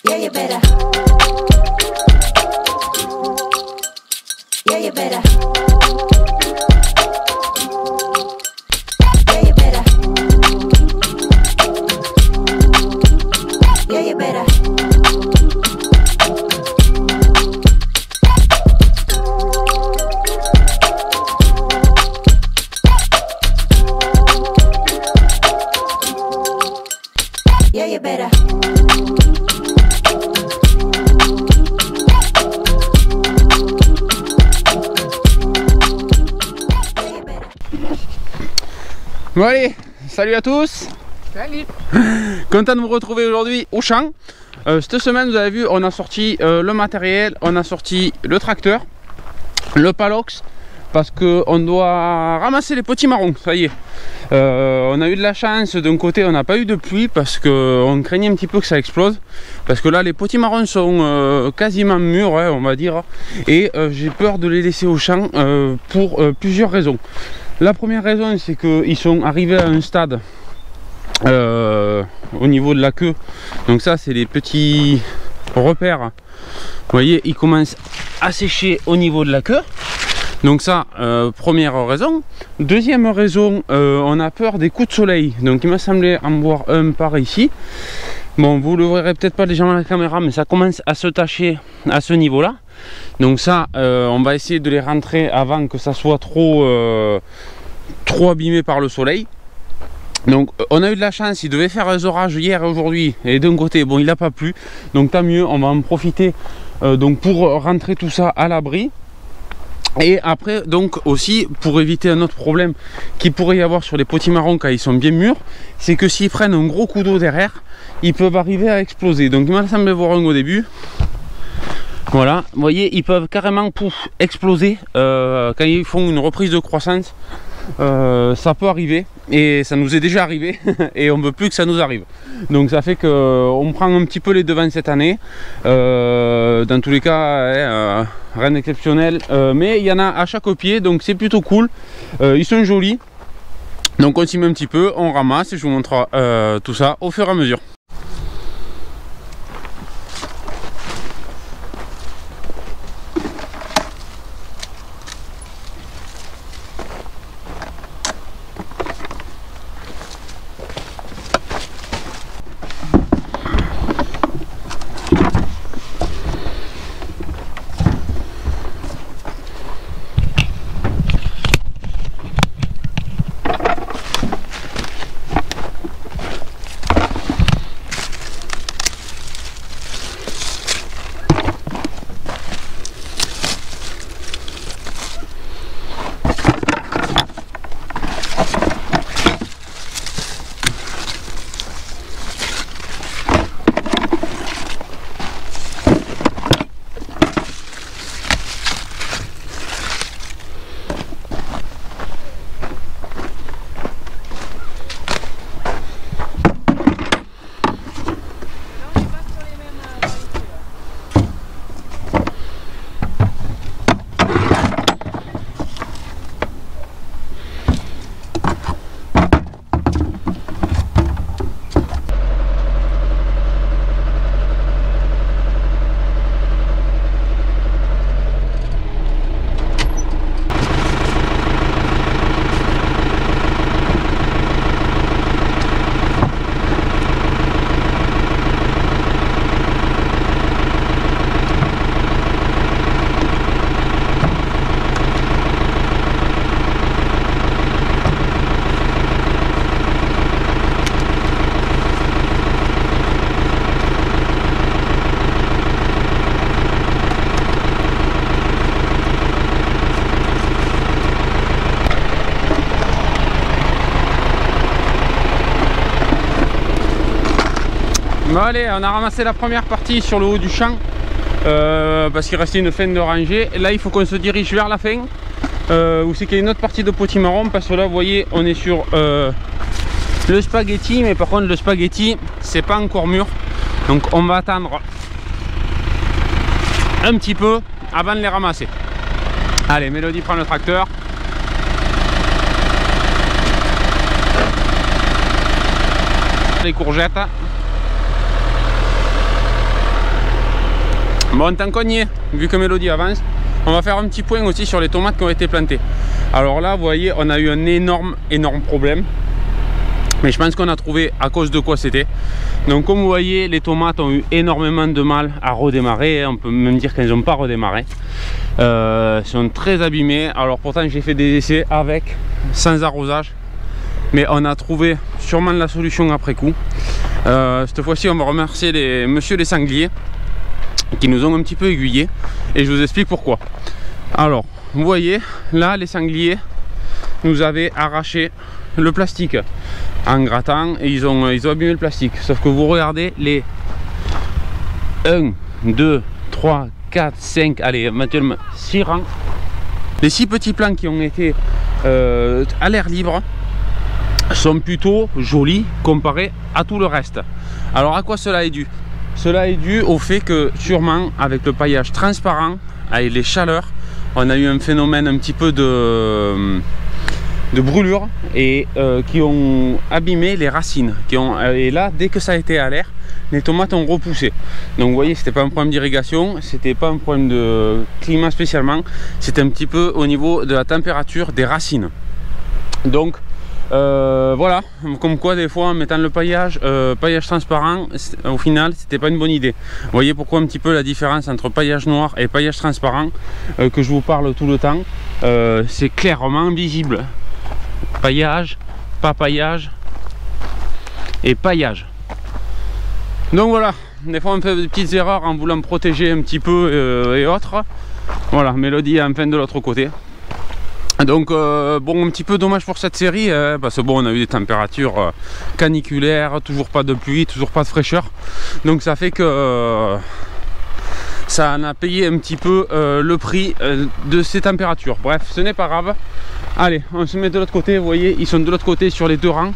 Yeah, you better. Yeah, you better. Yeah, you better. Yeah, you better. Yeah, you better. Bon allez, salut à tous. Salut. Content de vous retrouver aujourd'hui au champ. Cette semaine vous avez vu, on a sorti le matériel, on a sorti le tracteur, le palox, parce qu'on doit ramasser les potimarrons, ça y est. On a eu de la chance, d'un côté on n'a pas eu de pluie parce qu'on craignait un petit peu que ça explose. Parce que là les potimarrons sont quasiment mûrs, hein, on va dire. Et j'ai peur de les laisser au champ pour plusieurs raisons. La première raison, c'est qu'ils sont arrivés à un stade au niveau de la queue. Donc ça, c'est les petits repères. Vous voyez, ils commencent à sécher au niveau de la queue. Donc ça, première raison. Deuxième raison, on a peur des coups de soleil. Donc il m'a semblé en voir un par ici. Bon, vous le verrez peut-être pas légèrement à la caméra, mais ça commence à se tacher à ce niveau-là. Donc ça, on va essayer de les rentrer avant que ça soit trop abîmé par le soleil. Donc on a eu de la chance, il devait faire un orage hier et aujourd'hui, et d'un côté, bon, il n'a pas plu. Donc tant mieux, on va en profiter donc pour rentrer tout ça à l'abri. Et après, donc aussi, pour éviter un autre problème qu'il pourrait y avoir sur les potimarrons quand ils sont bien mûrs, c'est que s'ils prennent un gros coup d'eau derrière, ils peuvent arriver à exploser. Donc il m'a semblé voir un au début. Voilà, vous voyez, ils peuvent carrément exploser quand ils font une reprise de croissance. Ça peut arriver, et ça nous est déjà arrivé, et on ne veut plus que ça nous arrive. Donc ça fait qu'on prend un petit peu les devants cette année. Dans tous les cas, rien d'exceptionnel, mais il y en a à chaque pied, donc c'est plutôt cool. Ils sont jolis, donc on s'y met un petit peu, on ramasse, et je vous montre tout ça au fur et à mesure. Bon allez, on a ramassé la première partie sur le haut du champ parce qu'il restait une fin de rangée. Là il faut qu'on se dirige vers la fin où c'est qu'il y a une autre partie de potimarron, parce que là vous voyez on est sur le spaghetti, mais par contre le spaghetti c'est pas encore mûr, donc on va attendre un petit peu avant de les ramasser. Allez, Mélodie prend le tracteur. Les courgettes. Bon, tant qu'on y est, vu que Mélodie avance, on va faire un petit point aussi sur les tomates qui ont été plantées. Alors là, vous voyez, on a eu un énorme problème. Mais je pense qu'on a trouvé à cause de quoi c'était. Donc comme vous voyez, les tomates ont eu énormément de mal à redémarrer. On peut même dire qu'elles n'ont pas redémarré. Elles sont très abîmées. Alors pourtant j'ai fait des essais avec, sans arrosage. Mais on a trouvé sûrement la solution après coup. Cette fois-ci on va remercier monsieur les sangliers qui nous ont un petit peu aiguillés. Et je vous explique pourquoi. Alors vous voyez, là les sangliers nous avaient arraché le plastique en grattant et ils ont abîmé le plastique. Sauf que vous regardez les 1, 2, 3, 4, 5, allez, maintenant 6 rangs. Les 6 petits plants qui ont été à l'air libre sont plutôt jolis comparés à tout le reste. Alors à quoi cela est dû? Cela est dû au fait que sûrement avec le paillage transparent, avec les chaleurs, on a eu un phénomène un petit peu de brûlure et qui ont abîmé les racines et là dès que ça a été à l'air, les tomates ont repoussé. Donc vous voyez, c'était pas un problème d'irrigation, c'était pas un problème de climat spécialement, c'était un petit peu au niveau de la température des racines. Donc voilà, comme quoi des fois en mettant le paillage transparent, au final c'était pas une bonne idée. Vous voyez pourquoi un petit peu la différence entre paillage noir et paillage transparent que je vous parle tout le temps, c'est clairement visible. Paillage, pas paillage et paillage. Donc voilà, des fois on fait des petites erreurs en voulant protéger un petit peu et autres. Voilà, Mélodie est enfin de l'autre côté. Donc bon, un petit peu dommage pour cette série parce que bon, on a eu des températures caniculaires, toujours pas de pluie, toujours pas de fraîcheur. Donc ça fait que ça en a payé un petit peu le prix de ces températures. Bref, ce n'est pas grave. Allez, on se met de l'autre côté. Vous voyez, ils sont de l'autre côté sur les 2 rangs.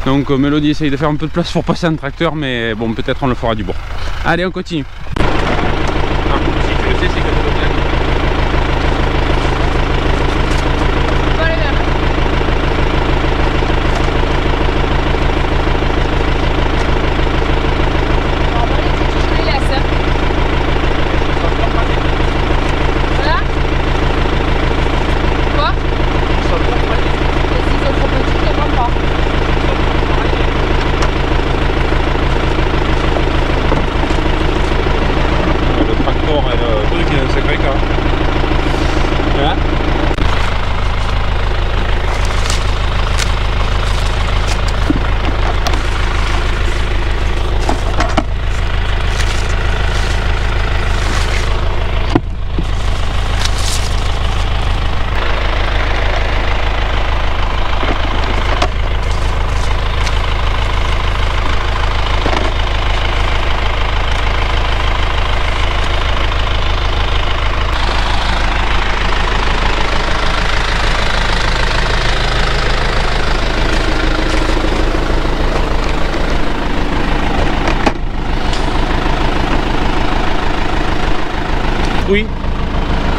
Donc Mélodie essaye de faire un peu de place pour passer un tracteur, mais bon, peut-être on le fera du bord. Allez, on continue. Ah, si tu le sais, c'est que je le bien.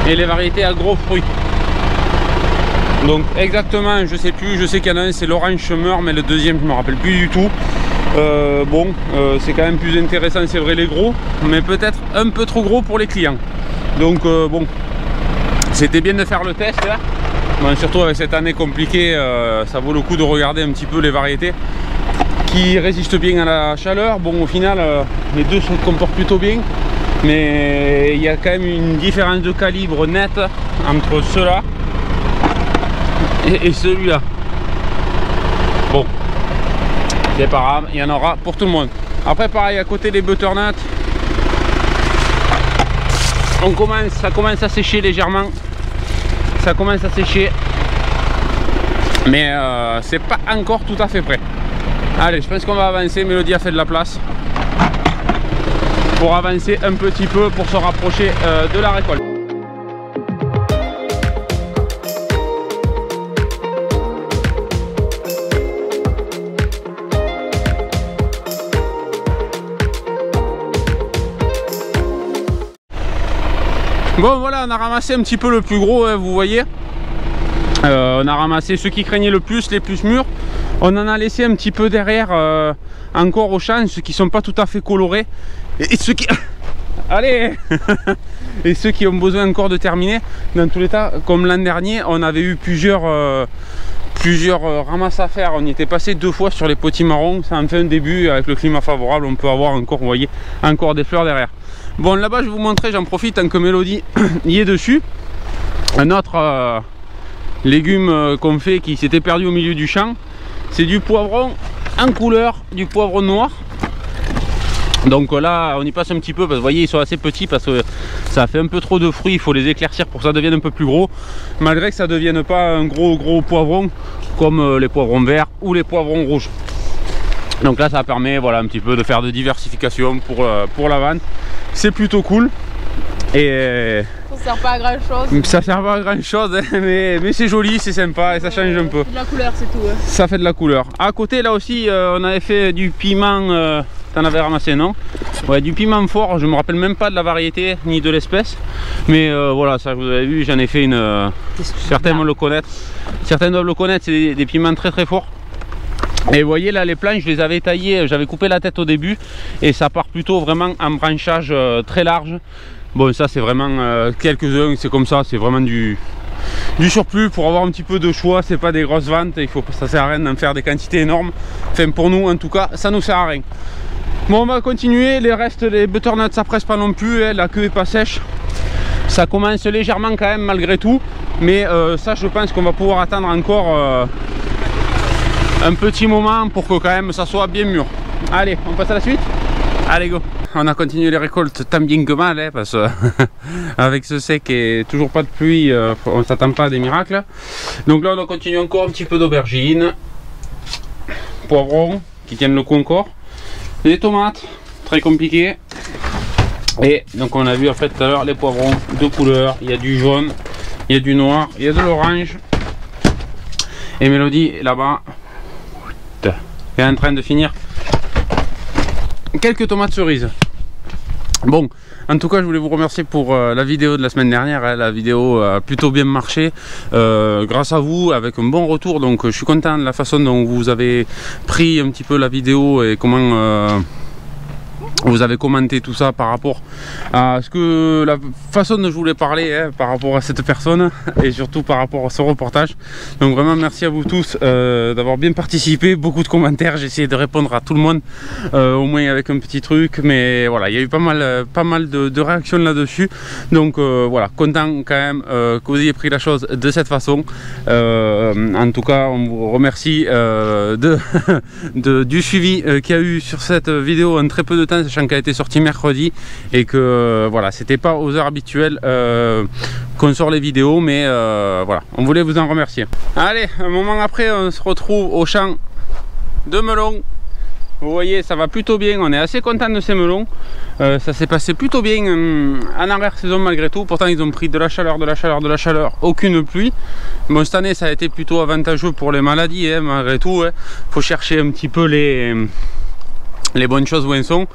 Et les variétés à gros fruits. Donc exactement, je sais plus, je sais qu'il y en a un, c'est l'orange chômeur, mais le deuxième je me rappelle plus du tout. C'est quand même plus intéressant, c'est vrai, les gros, mais peut-être un peu trop gros pour les clients. Donc bon, c'était bien de faire le test là. Bon, surtout avec cette année compliquée, ça vaut le coup de regarder un petit peu les variétés qui résistent bien à la chaleur. Bon, au final, les deux se comportent plutôt bien. Mais il y a quand même une différence de calibre nette entre ceux-là et celui-là. Bon, c'est pas grave, il y en aura pour tout le monde. Après pareil, à côté des butternuts, ça commence à sécher légèrement. Ça commence à sécher. Mais c'est pas encore tout à fait prêt. Allez, je pense qu'on va avancer. Mélodie a fait de la place pour avancer un petit peu, pour se rapprocher de la récolte. Bon voilà, on a ramassé un petit peu le plus gros, hein, vous voyez. On a ramassé ceux qui craignaient le plus, les plus mûrs. On en a laissé un petit peu derrière encore au champ, ceux qui sont pas tout à fait colorés. Et ceux qui... allez. Et ceux qui ont besoin encore de terminer, dans tous les cas, comme l'an dernier, on avait eu plusieurs ramasses à faire. On y était passé 2 fois sur les potimarrons. Ça en fait un début. Avec le climat favorable, on peut avoir encore, vous voyez, encore des fleurs derrière. Bon, là-bas, je vais vous montrer, j'en profite tant que Mélodie y est dessus. Un autre légume qu'on fait qui s'était perdu au milieu du champ, c'est du poivron en couleur, du poivron noir. Donc là, on y passe un petit peu parce que vous voyez, ils sont assez petits parce que ça fait un peu trop de fruits. Il faut les éclaircir pour que ça devienne un peu plus gros, malgré que ça ne devienne pas un gros poivron comme les poivrons verts ou les poivrons rouges. Donc là, ça permet, voilà, un petit peu de faire de diversification pour la vente. C'est plutôt cool. Et ça sert pas à grand chose. Ça sert pas à grand chose, hein, mais c'est joli, c'est sympa et ça change un peu. De la couleur, c'est tout. Ça fait de la couleur. À côté, là aussi, on avait fait du piment. T'en avais ramassé, non? Ouais, du piment fort. Je me rappelle même pas de la variété ni de l'espèce, mais voilà, ça vous avez vu, j'en ai fait une. Certains doivent le connaître. Certains doivent le connaître. C'est des piments très très forts. Et vous voyez là, les planches, je les avais taillées. J'avais coupé la tête au début et ça part plutôt vraiment en branchage très large. Bon, ça c'est vraiment quelques-uns, c'est comme ça, c'est vraiment du surplus pour avoir un petit peu de choix. C'est pas des grosses ventes, ça sert à rien d'en faire des quantités énormes. Enfin, pour nous en tout cas, ça nous sert à rien. Bon, on va continuer. Les restes, les butternuts, ça presse pas non plus, hein, la queue est pas sèche. Ça commence légèrement quand même malgré tout, mais ça je pense qu'on va pouvoir attendre encore un petit moment pour que quand même ça soit bien mûr. Allez, on passe à la suite. Allez, go. On a continué les récoltes tant bien que mal, hein, parce que avec ce sec et toujours pas de pluie, on ne s'attend pas à des miracles. Donc là, on a continué encore un petit peu d'aubergines, poivrons qui tiennent le coup encore, les tomates, très compliqué. Et donc on a vu en fait tout à l'heure les poivrons de couleur, il y a du jaune, il y a du noir, il y a de l'orange. Et Mélodie là-bas est en train de finir quelques tomates cerises. Bon, en tout cas, je voulais vous remercier pour la vidéo de la semaine dernière. Hein. La vidéo a plutôt bien marché grâce à vous, avec un bon retour. Donc, je suis content de la façon dont vous avez pris un petit peu la vidéo et comment vous avez commenté tout ça par rapport à la façon dont je voulais parler, hein, par rapport à cette personne et surtout par rapport à ce reportage. Donc vraiment merci à vous tous d'avoir bien participé, beaucoup de commentaires, j'ai essayé de répondre à tout le monde, au moins avec un petit truc, mais voilà, il y a eu pas mal de réactions là-dessus. Donc voilà, content quand même que vous ayez pris la chose de cette façon. En tout cas, on vous remercie du suivi qu'il y a eu sur cette vidéo en très peu de temps, sachant qu'elle a été sortie mercredi et que voilà, c'était pas aux heures habituelles qu'on sort les vidéos, mais voilà, on voulait vous en remercier. Allez, un moment après, on se retrouve au champ de melons. Vous voyez, ça va plutôt bien, on est assez content de ces melons. Ça s'est passé plutôt bien en arrière saison malgré tout. Pourtant ils ont pris de la chaleur, aucune pluie. Bon, cette année ça a été plutôt avantageux pour les maladies, hein, malgré tout. Hein. Faut chercher un petit peu les bonnes choses où elles sont.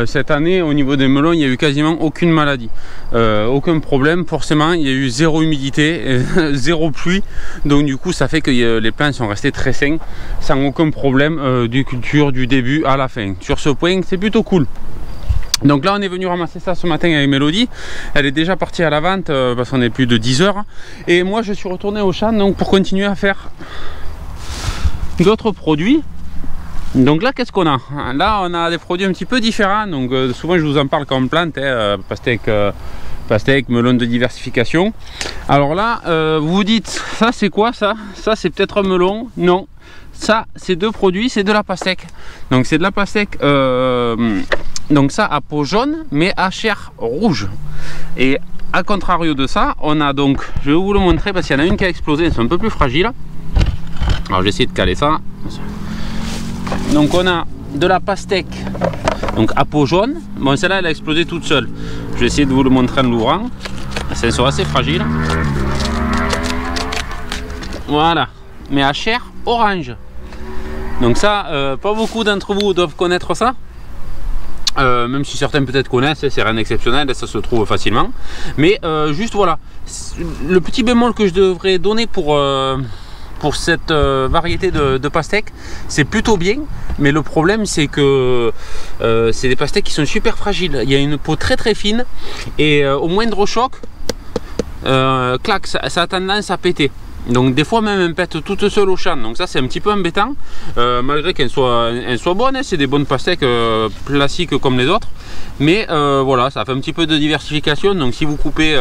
Cette année au niveau des melons il n'y a eu quasiment aucune maladie, aucun problème. Forcément il y a eu zéro humidité, zéro pluie, donc du coup ça fait que les plants sont restés très sains sans aucun problème du culture du début à la fin. Sur ce point c'est plutôt cool. Donc là on est venu ramasser ça ce matin avec Mélodie. Elle est déjà partie à la vente parce qu'on est plus de 10 heures et moi je suis retourné au champ donc pour continuer à faire d'autres produits. Donc là qu'est-ce qu'on a? Là on a des produits un petit peu différents, donc souvent je vous en parle quand on plante, hein, pastèque, melon de diversification. Alors là vous vous dites, ça c'est quoi ça? Ça c'est peut-être un melon? Non, ça c'est deux produits, c'est de la pastèque. Donc c'est de la pastèque, donc ça à peau jaune mais à chair rouge. Et à contrario de ça, on a donc, je vais vous le montrer parce qu'il y en a une qui a explosé, c'est un peu plus fragile. Alors je vais essayer de caler ça. Donc on a de la pastèque donc à peau jaune. Bon, celle-là elle a explosé toute seule. Je vais essayer de vous le montrer en l'ouvrant. C'est assez fragile. Voilà, mais à chair orange. Donc ça, pas beaucoup d'entre vous doivent connaître ça. Même si certains peut-être connaissent, c'est rien d'exceptionnel et ça se trouve facilement. Mais juste voilà, le petit bémol que je devrais donner pour pour cette variété de pastèques, c'est plutôt bien. Mais le problème, c'est que c'est des pastèques qui sont super fragiles. Il y a une peau très très fine et au moindre choc, clac, ça a tendance à péter. Donc des fois même elle pète toute seule au champ, donc ça c'est un petit peu embêtant, malgré qu'elle soit bonne, hein, c'est des bonnes pastèques classiques comme les autres, mais voilà, ça fait un petit peu de diversification. Donc si vous coupez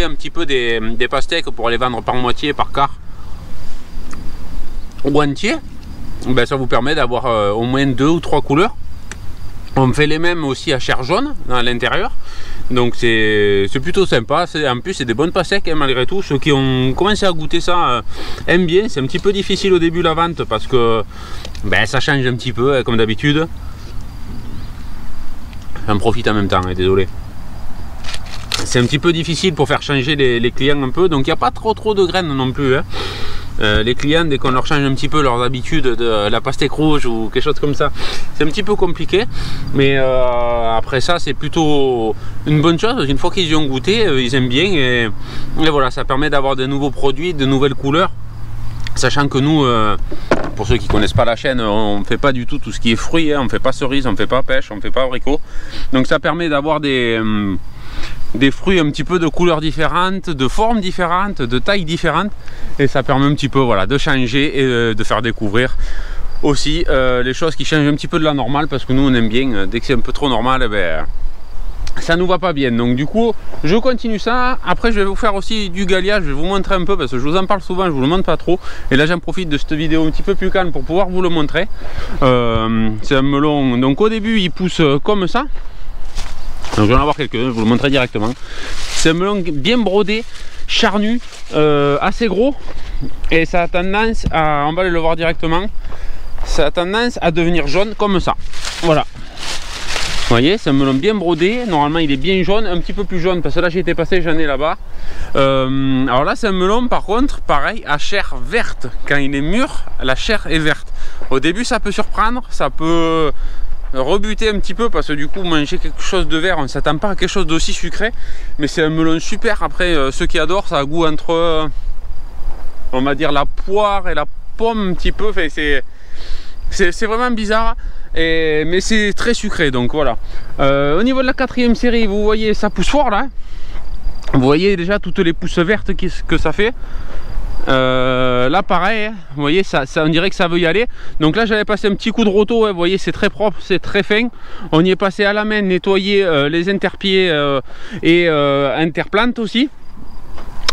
un petit peu des pastèques pour les vendre par moitié, par quart ou entier, ben, ça vous permet d'avoir au moins 2 ou 3 couleurs. On fait les mêmes aussi à chair jaune à l'intérieur, donc c'est plutôt sympa. En plus c'est des bonnes pastèques, hein, malgré tout. Ceux qui ont commencé à goûter ça aiment bien. C'est un petit peu difficile au début la vente parce que ben, ça change un petit peu, hein, comme d'habitude. J'en profite en même temps, hein, désolé. C'est un petit peu difficile pour faire changer les clients un peu, donc il n'y a pas trop de graines non plus, hein. Les clients, dès qu'on leur change un petit peu leurs habitudes de la pastèque rouge ou quelque chose comme ça, c'est un petit peu compliqué. Mais après ça, c'est plutôt une bonne chose. Une fois qu'ils y ont goûté, ils aiment bien. Et voilà, ça permet d'avoir de nouveaux produits, de nouvelles couleurs. Sachant que nous, pour ceux qui ne connaissent pas la chaîne, on ne fait pas du tout ce qui est fruits, hein. On ne fait pas cerise, on ne fait pas pêche, on ne fait pas abricot. Donc ça permet d'avoir des fruits un petit peu de couleurs différentes, de formes différentes, de tailles différentes, et ça permet un petit peu, voilà, de changer et de faire découvrir aussi les choses qui changent un petit peu de la normale, parce que nous on aime bien. Dès que c'est un peu trop normal, eh ben, ça nous va pas bien. Donc du coup je continue ça. Après je vais vous faire aussi du galia, je vais vous montrer un peu parce que je vous en parle souvent, je vous le montre pas trop, et là j'en profite de cette vidéo un petit peu plus calme pour pouvoir vous le montrer. C'est un melon, donc au début il pousse comme ça. Donc je vais en avoir quelques-uns, je vous le montrerai directement. C'est un melon bien brodé, charnu, assez gros, et ça a tendance à, on va aller le voir directement, ça a tendance à devenir jaune comme ça. Voilà. Vous voyez, c'est un melon bien brodé, normalement il est bien jaune, un petit peu plus jaune parce que là j'ai été passé, j'en ai là-bas. Alors là c'est un melon par contre, pareil, à chair verte. Quand il est mûr, la chair est verte. Au début ça peut surprendre, ça peut rebuter un petit peu parce que du coup manger quelque chose de vert, on ne s'attend pas à quelque chose d'aussi sucré, mais c'est un melon super. Après ceux qui adorent, ça a goût entre on va dire la poire et la pomme un petit peu, enfin, c'est vraiment bizarre, mais c'est très sucré. Donc voilà, au niveau de la 4e série, vous voyez ça pousse fort là, vous voyez déjà toutes les pousses vertes que ça fait. Là pareil, vous voyez ça on dirait que ça veut y aller. Donc là j'avais passé un petit coup de roto, hein, vous voyez c'est très propre, c'est très fin. On y est passé à la main, nettoyer les interpieds et interplantes aussi.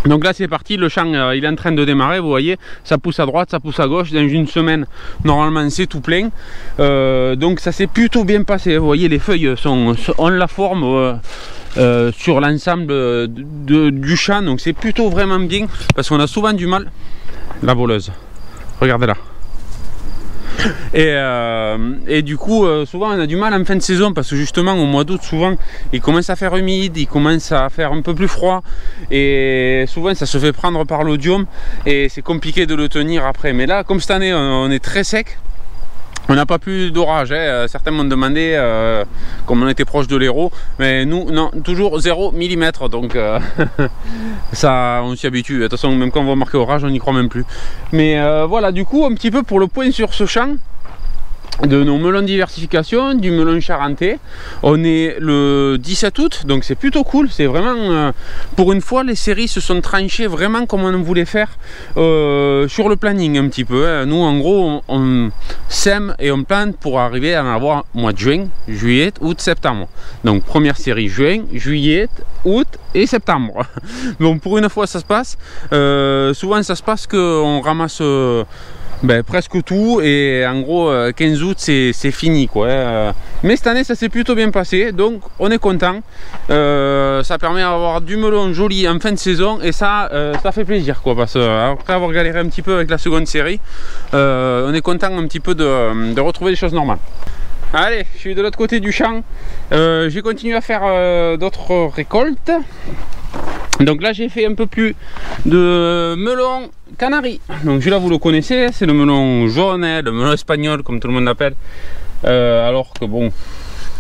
Donc là c'est parti, le champ il est en train de démarrer, vous voyez, ça pousse à droite, ça pousse à gauche. Dans une semaine normalement c'est tout plein, donc ça s'est plutôt bien passé. Vous voyez les feuilles ont la forme sur l'ensemble du champ, donc c'est plutôt vraiment bien, parce qu'on a souvent du mal. La voleuse, regardez là. Et du coup souvent on a du mal en fin de saison parce que justement au mois d'août souvent il commence à faire humide, il commence à faire un peu plus froid et souvent ça se fait prendre par l'odium et c'est compliqué de le tenir après. Mais là comme cette année on est très sec, on n'a pas plus d'orage, hein. Certains m'ont demandé comme on était proche de l'Hérault, mais nous non, toujours 0 mm, donc ça on s'y habitue. De toute façon même quand on va marquer orage on n'y croit même plus. Mais voilà, du coup un petit peu pour le point sur ce champ de nos melons de diversification, du melon charentais. On est le 17 août, donc c'est plutôt cool. C'est vraiment, pour une fois, les séries se sont tranchées vraiment comme on voulait faire sur le planning un petit peu, hein. Nous, en gros, on sème et on plante pour arriver à en avoir au mois de juin, juillet, août, septembre. Donc, première série juin, juillet, août et septembre. Donc, pour une fois, ça se passe. Souvent, ça se passe qu'on ramasse presque tout et en gros 15 août c'est fini quoi. Mais cette année ça s'est plutôt bien passé, donc on est content. Ça permet d'avoir du melon joli en fin de saison et ça fait plaisir quoi, parce qu'après avoir galéré un petit peu avec la seconde série, on est content un petit peu de retrouver des choses normales. Allez, je suis de l'autre côté du champ, j'ai continué à faire d'autres récoltes. Donc là j'ai fait un peu plus de melon canari. Donc celui-là vous le connaissez, c'est le melon jaune, hein, le melon espagnol comme tout le monde l'appelle. Alors que bon,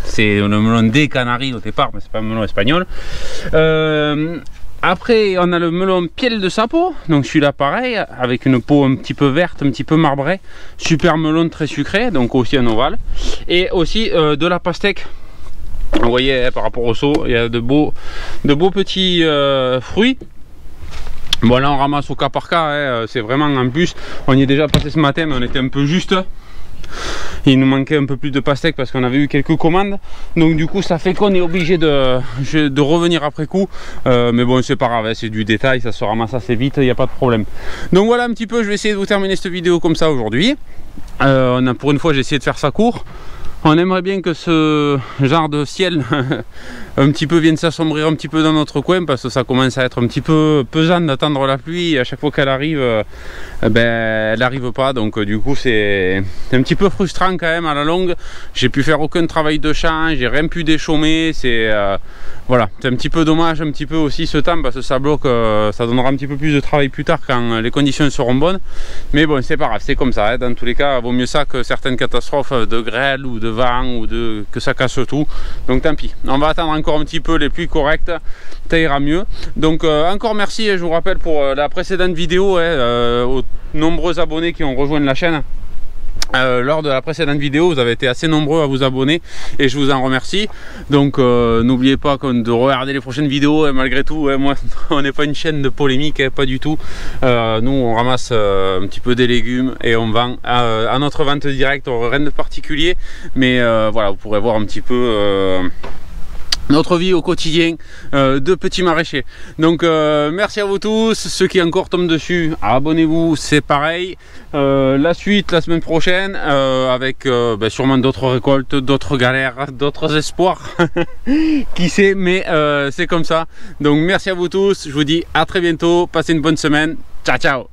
c'est le melon des Canaries au départ, mais c'est pas un melon espagnol. Après on a le melon Piel de Sapo, donc celui-là pareil, avec une peau un petit peu verte, un petit peu marbrée, super melon très sucré, donc aussi un ovale. Et aussi de la pastèque. Vous voyez, par rapport au seau, il y a de beaux petits fruits. Bon là on ramasse au cas par cas, c'est vraiment en plus, on y est déjà passé ce matin mais on était un peu juste. Il nous manquait un peu plus de pastèque parce qu'on avait eu quelques commandes, donc du coup ça fait qu'on est obligé de revenir après coup, mais bon c'est pas grave, c'est du détail, ça se ramasse assez vite, il n'y a pas de problème. Donc voilà un petit peu, je vais essayer de vous terminer cette vidéo comme ça aujourd'hui. Pour une fois j'ai essayé de faire ça court. On aimerait bien que ce genre de ciel un petit peu vienne s'assombrir un petit peu dans notre coin, parce que ça commence à être un petit peu pesant d'attendre la pluie et à chaque fois qu'elle arrive, elle n'arrive pas, donc du coup c'est un petit peu frustrant quand même à la longue. J'ai pu faire aucun travail de champ, j'ai rien pu déchaumer, voilà, c'est un petit peu dommage un petit peu aussi ce temps, parce que ça bloque, ça donnera un petit peu plus de travail plus tard quand les conditions seront bonnes, mais bon c'est pas grave, c'est comme ça, hein. Dans tous les cas vaut mieux ça que certaines catastrophes de grêle ou de vent ou que ça casse tout, donc tant pis, on va attendre encore un petit peu les pluies correctes, ça ira mieux. Donc encore merci, je vous rappelle pour la précédente vidéo, aux nombreux abonnés qui ont rejoint la chaîne. Lors de la précédente vidéo, vous avez été assez nombreux à vous abonner et je vous en remercie. Donc n'oubliez pas de regarder les prochaines vidéos, et malgré tout, moi on n'est pas une chaîne de polémique, pas du tout. Nous on ramasse un petit peu des légumes et on vend à notre vente directe, rien de particulier, mais voilà, vous pourrez voir un petit peu notre vie au quotidien de petits maraîchers. Donc merci à vous tous, ceux qui encore tombent dessus, abonnez-vous, c'est pareil. La suite la semaine prochaine avec sûrement d'autres récoltes, d'autres galères, d'autres espoirs qui sait, mais c'est comme ça. Donc merci à vous tous, je vous dis à très bientôt, passez une bonne semaine, ciao ciao.